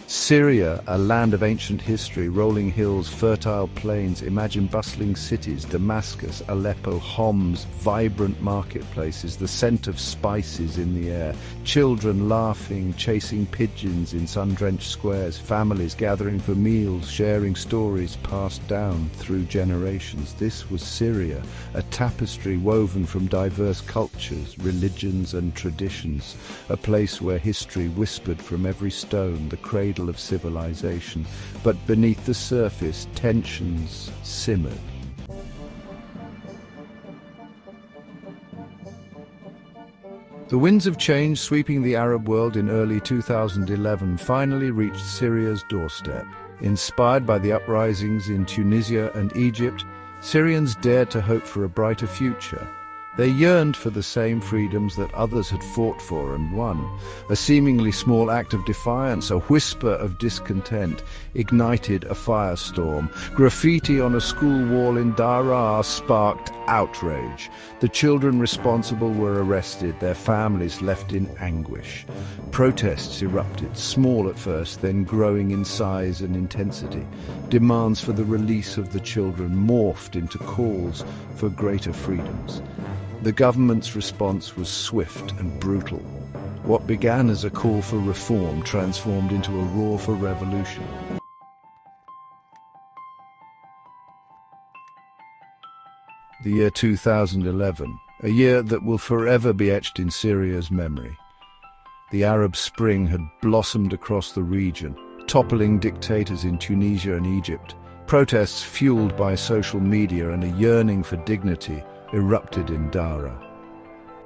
Syria, a land of ancient history, rolling hills, fertile plains, imagine bustling cities, Damascus, Aleppo, Homs, vibrant marketplaces, the scent of spices in the air, children laughing, chasing pigeons in sun-drenched squares, families gathering for meals, sharing stories passed down through generations. This was Syria, a tapestry woven from diverse cultures, religions and traditions, a place where history whispered from every stone, the cradle of civilization, but beneath the surface tensions simmered. The winds of change sweeping the Arab world in early 2011 finally reached Syria's doorstep. Inspired by the uprisings in Tunisia and Egypt, Syrians dared to hope for a brighter future. They yearned for the same freedoms that others had fought for and won. A seemingly small act of defiance, a whisper of discontent, ignited a firestorm. Graffiti on a school wall in Daraa sparked outrage. The children responsible were arrested, their families left in anguish. Protests erupted, small at first, then growing in size and intensity. Demands for the release of the children morphed into calls for greater freedoms. The government's response was swift and brutal. What began as a call for reform transformed into a roar for revolution. The year 2011, a year that will forever be etched in Syria's memory. The Arab Spring had blossomed across the region, toppling dictators in Tunisia and Egypt. Protests fueled by social media and a yearning for dignity erupted in Daraa.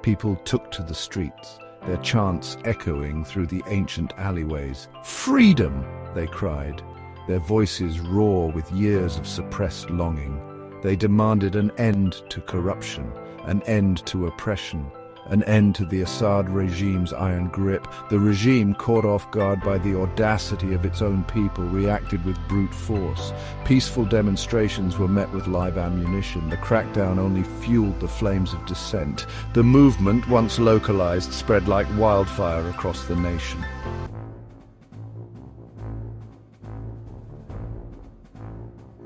People took to the streets, their chants echoing through the ancient alleyways. "Freedom!" they cried, their voices raw with years of suppressed longing. They demanded an end to corruption, an end to oppression, an end to the Assad regime's iron grip. The regime, caught off guard by the audacity of its own people, reacted with brute force. Peaceful demonstrations were met with live ammunition. The crackdown only fueled the flames of dissent. The movement, once localized, spread like wildfire across the nation.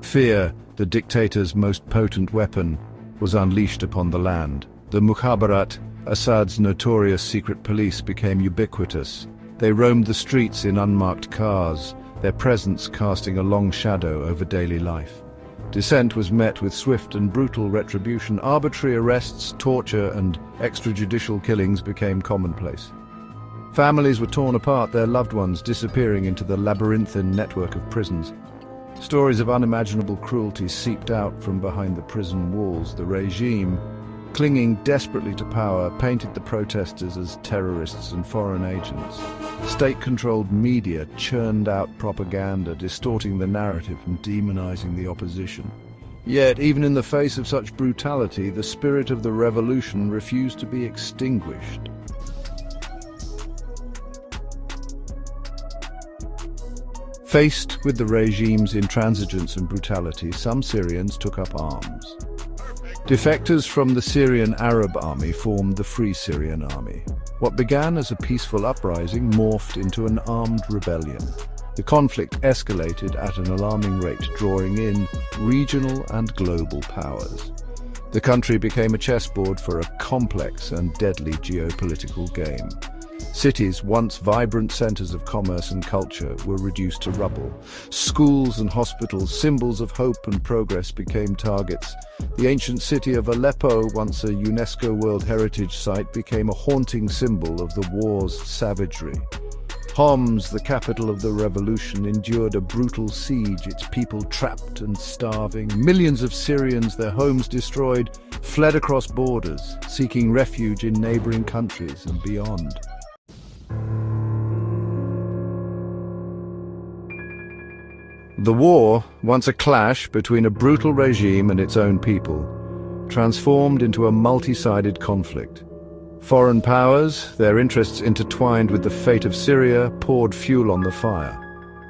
Fear, the dictator's most potent weapon, was unleashed upon the land. The Mukhabarat, Assad's notorious secret police, became ubiquitous. They roamed the streets in unmarked cars, their presence casting a long shadow over daily life. Dissent was met with swift and brutal retribution. Arbitrary arrests, torture, and extrajudicial killings became commonplace. Families were torn apart, their loved ones disappearing into the labyrinthine network of prisons. Stories of unimaginable cruelty seeped out from behind the prison walls. The regime, clinging desperately to power, painted the protesters as terrorists and foreign agents. State-controlled media churned out propaganda, distorting the narrative and demonizing the opposition. Yet, even in the face of such brutality, the spirit of the revolution refused to be extinguished. Faced with the regime's intransigence and brutality, some Syrians took up arms. Defectors from the Syrian Arab army formed the Free Syrian Army. What began as a peaceful uprising morphed into an armed rebellion. The conflict escalated at an alarming rate, drawing in regional and global powers. The country became a chessboard for a complex and deadly geopolitical game. Cities, once vibrant centers of commerce and culture, were reduced to rubble. Schools and hospitals, symbols of hope and progress, became targets. The ancient city of Aleppo, once a UNESCO World Heritage Site, became a haunting symbol of the war's savagery. Homs, the capital of the revolution, endured a brutal siege, its people trapped and starving. Millions of Syrians, their homes destroyed, fled across borders, seeking refuge in neighboring countries and beyond. The war, once a clash between a brutal regime and its own people, transformed into a multi-sided conflict. Foreign powers, their interests intertwined with the fate of Syria, poured fuel on the fire.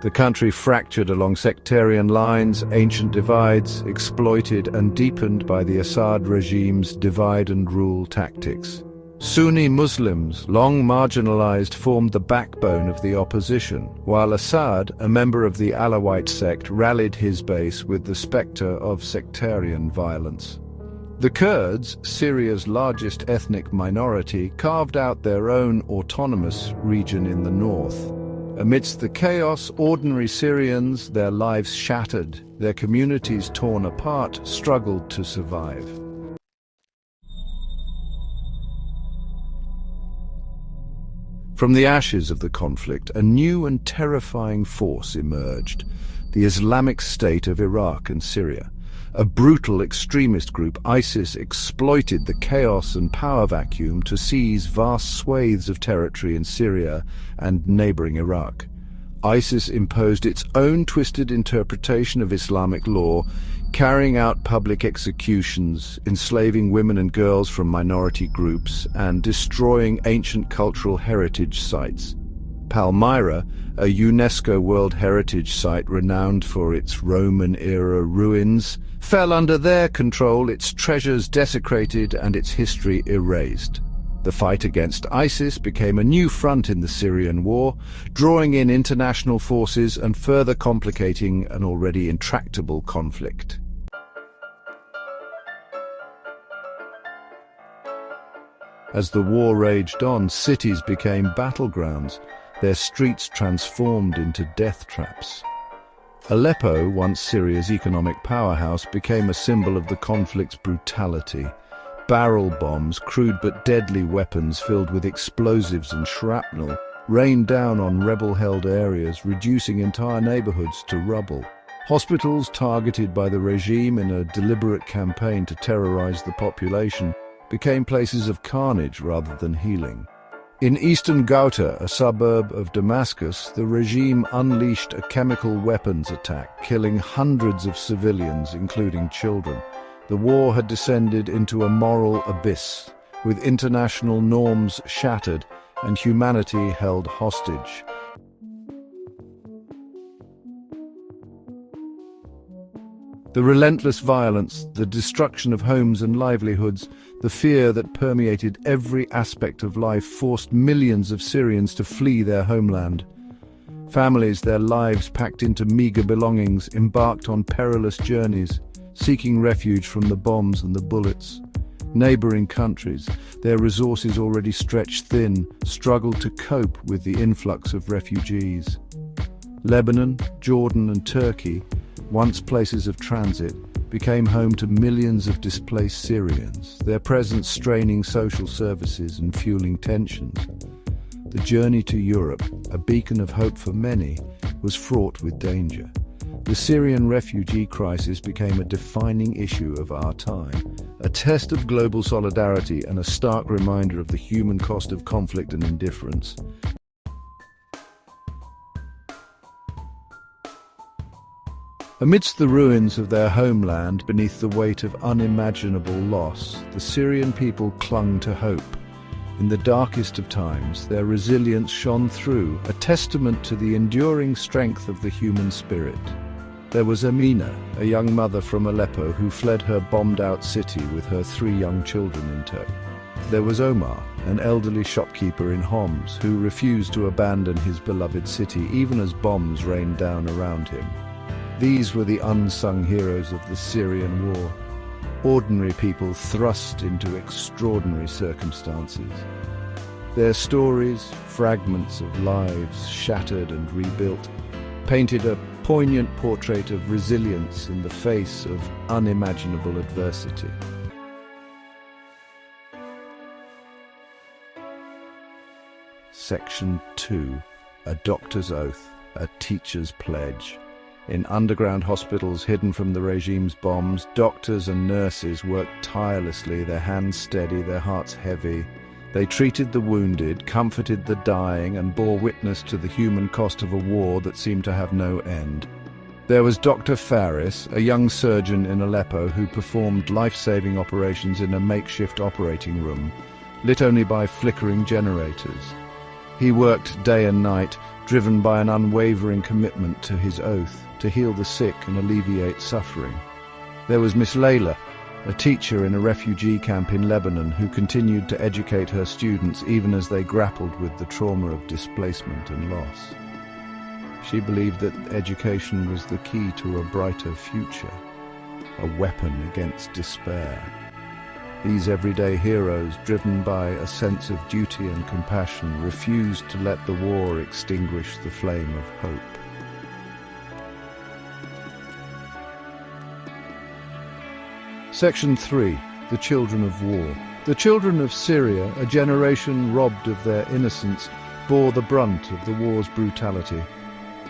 The country fractured along sectarian lines, ancient divides, exploited and deepened by the Assad regime's divide-and-rule tactics. Sunni Muslims, long marginalized, formed the backbone of the opposition, while Assad, a member of the Alawite sect, rallied his base with the specter of sectarian violence. The Kurds, Syria's largest ethnic minority, carved out their own autonomous region in the north. Amidst the chaos, ordinary Syrians, their lives shattered, their communities torn apart, struggled to survive. From the ashes of the conflict, a new and terrifying force emerged: the Islamic State of Iraq and Syria. A brutal extremist group, ISIS, exploited the chaos and power vacuum to seize vast swathes of territory in Syria and neighboring Iraq. ISIS imposed its own twisted interpretation of Islamic law, carrying out public executions, enslaving women and girls from minority groups, and destroying ancient cultural heritage sites. Palmyra, a UNESCO World Heritage Site renowned for its Roman-era ruins, fell under their control, its treasures desecrated and its history erased. The fight against ISIS became a new front in the Syrian war, drawing in international forces and further complicating an already intractable conflict. As the war raged on, cities became battlegrounds, their streets transformed into death traps. Aleppo, once Syria's economic powerhouse, became a symbol of the conflict's brutality. Barrel bombs, crude but deadly weapons filled with explosives and shrapnel, rained down on rebel-held areas, reducing entire neighborhoods to rubble. Hospitals targeted by the regime in a deliberate campaign to terrorize the population became places of carnage rather than healing. In eastern Ghouta, a suburb of Damascus, the regime unleashed a chemical weapons attack, killing hundreds of civilians, including children. The war had descended into a moral abyss, with international norms shattered and humanity held hostage. The relentless violence, the destruction of homes and livelihoods, the fear that permeated every aspect of life forced millions of Syrians to flee their homeland. Families, their lives packed into meager belongings, embarked on perilous journeys, seeking refuge from the bombs and the bullets. Neighboring countries, their resources already stretched thin, struggled to cope with the influx of refugees. Lebanon, Jordan and Turkey, once places of transit, became home to millions of displaced Syrians, their presence straining social services and fueling tensions. The journey to Europe, a beacon of hope for many, was fraught with danger. The Syrian refugee crisis became a defining issue of our time, a test of global solidarity and a stark reminder of the human cost of conflict and indifference. Amidst the ruins of their homeland, beneath the weight of unimaginable loss, the Syrian people clung to hope. In the darkest of times, their resilience shone through, a testament to the enduring strength of the human spirit. There was Amina, a young mother from Aleppo who fled her bombed-out city with her 3 young children in tow. There was Omar, an elderly shopkeeper in Homs who refused to abandon his beloved city even as bombs rained down around him. These were the unsung heroes of the Syrian war, ordinary people thrust into extraordinary circumstances. Their stories, fragments of lives shattered and rebuilt, painted a poignant portrait of resilience in the face of unimaginable adversity. Section 2. A doctor's oath, a teacher's pledge. In underground hospitals hidden from the regime's bombs, doctors and nurses worked tirelessly, their hands steady, their hearts heavy. They treated the wounded, comforted the dying, and bore witness to the human cost of a war that seemed to have no end. There was Dr. Faris, a young surgeon in Aleppo who performed life-saving operations in a makeshift operating room, lit only by flickering generators. He worked day and night, driven by an unwavering commitment to his oath, to heal the sick and alleviate suffering. There was Miss Layla, a teacher in a refugee camp in Lebanon who continued to educate her students even as they grappled with the trauma of displacement and loss. She believed that education was the key to a brighter future, a weapon against despair. These everyday heroes, driven by a sense of duty and compassion, refused to let the war extinguish the flame of hope. Section 3. The Children of War. The children of Syria, a generation robbed of their innocence, bore the brunt of the war's brutality.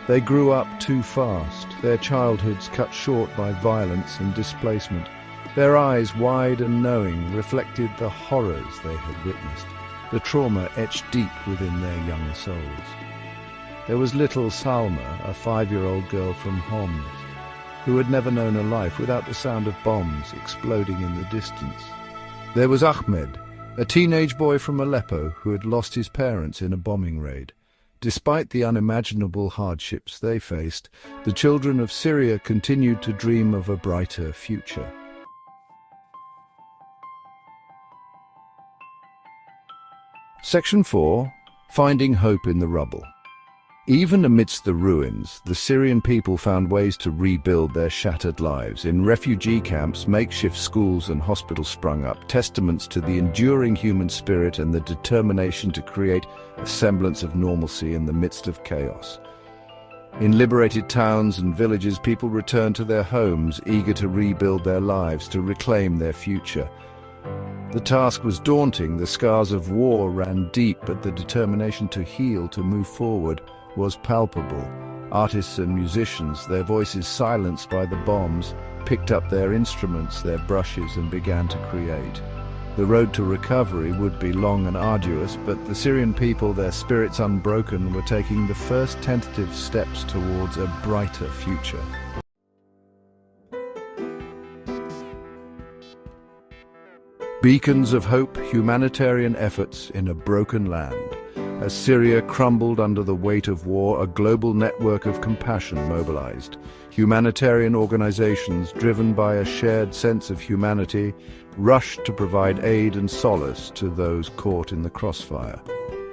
They grew up too fast, their childhoods cut short by violence and displacement. Their eyes, wide and knowing, reflected the horrors they had witnessed, the trauma etched deep within their young souls. There was little Salma, a 5-year-old girl from Homs, who had never known a life without the sound of bombs exploding in the distance. There was Ahmed, a teenage boy from Aleppo who had lost his parents in a bombing raid. Despite the unimaginable hardships they faced, the children of Syria continued to dream of a brighter future. Section 4. Finding Hope in the Rubble. Even amidst the ruins, the Syrian people found ways to rebuild their shattered lives. In refugee camps, makeshift schools and hospitals sprung up, testaments to the enduring human spirit and the determination to create a semblance of normalcy in the midst of chaos. In liberated towns and villages, people returned to their homes, eager to rebuild their lives, to reclaim their future. The task was daunting, the scars of war ran deep, but the determination to heal, to move forward, was palpable. Artists and musicians, their voices silenced by the bombs, picked up their instruments, their brushes, and began to create. The road to recovery would be long and arduous, but the Syrian people, their spirits unbroken, were taking the first tentative steps towards a brighter future. Beacons of hope, humanitarian efforts in a broken land. As Syria crumbled under the weight of war, a global network of compassion mobilized. Humanitarian organizations, driven by a shared sense of humanity, rushed to provide aid and solace to those caught in the crossfire.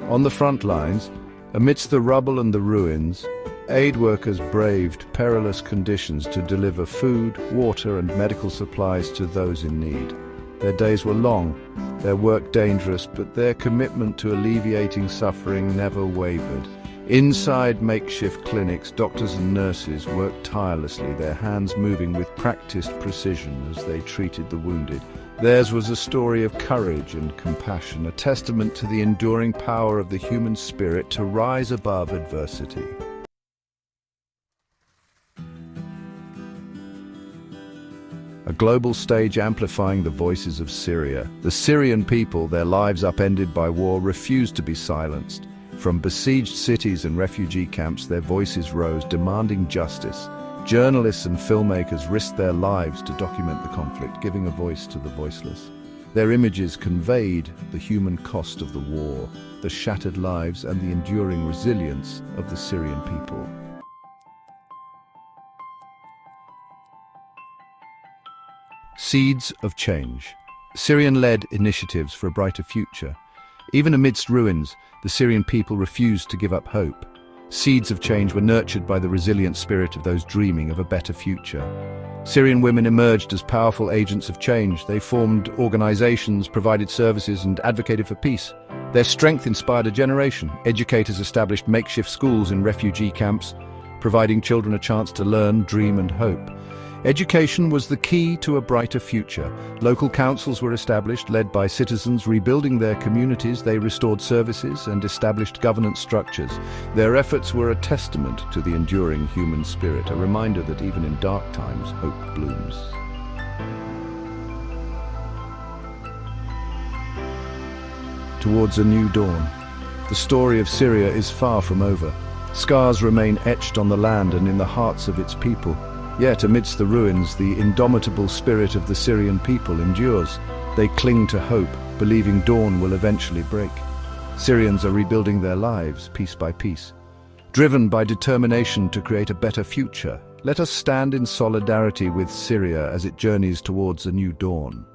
On the front lines, amidst the rubble and the ruins, aid workers braved perilous conditions to deliver food, water, and medical supplies to those in need. Their days were long, their work dangerous, but their commitment to alleviating suffering never wavered. Inside makeshift clinics, doctors and nurses worked tirelessly, their hands moving with practiced precision as they treated the wounded. Theirs was a story of courage and compassion, a testament to the enduring power of the human spirit to rise above adversity. A global stage amplifying the voices of Syria. The Syrian people, their lives upended by war, refused to be silenced. From besieged cities and refugee camps, their voices rose, demanding justice. Journalists and filmmakers risked their lives to document the conflict, giving a voice to the voiceless. Their images conveyed the human cost of the war, the shattered lives and the enduring resilience of the Syrian people. Seeds of change. Syrian-led initiatives for a brighter future. Even amidst ruins, the Syrian people refused to give up hope. Seeds of change were nurtured by the resilient spirit of those dreaming of a better future. Syrian women emerged as powerful agents of change. They formed organizations, provided services, and advocated for peace. Their strength inspired a generation. Educators established makeshift schools in refugee camps, providing children a chance to learn, dream, and hope. Education was the key to a brighter future. Local councils were established, led by citizens rebuilding their communities. They restored services and established governance structures. Their efforts were a testament to the enduring human spirit, a reminder that even in dark times, hope blooms. Towards a new dawn. The story of Syria is far from over. Scars remain etched on the land and in the hearts of its people. Yet amidst the ruins, the indomitable spirit of the Syrian people endures. They cling to hope, believing dawn will eventually break. Syrians are rebuilding their lives piece by piece. Driven by determination to create a better future, Let us stand in solidarity with Syria as it journeys towards a new dawn.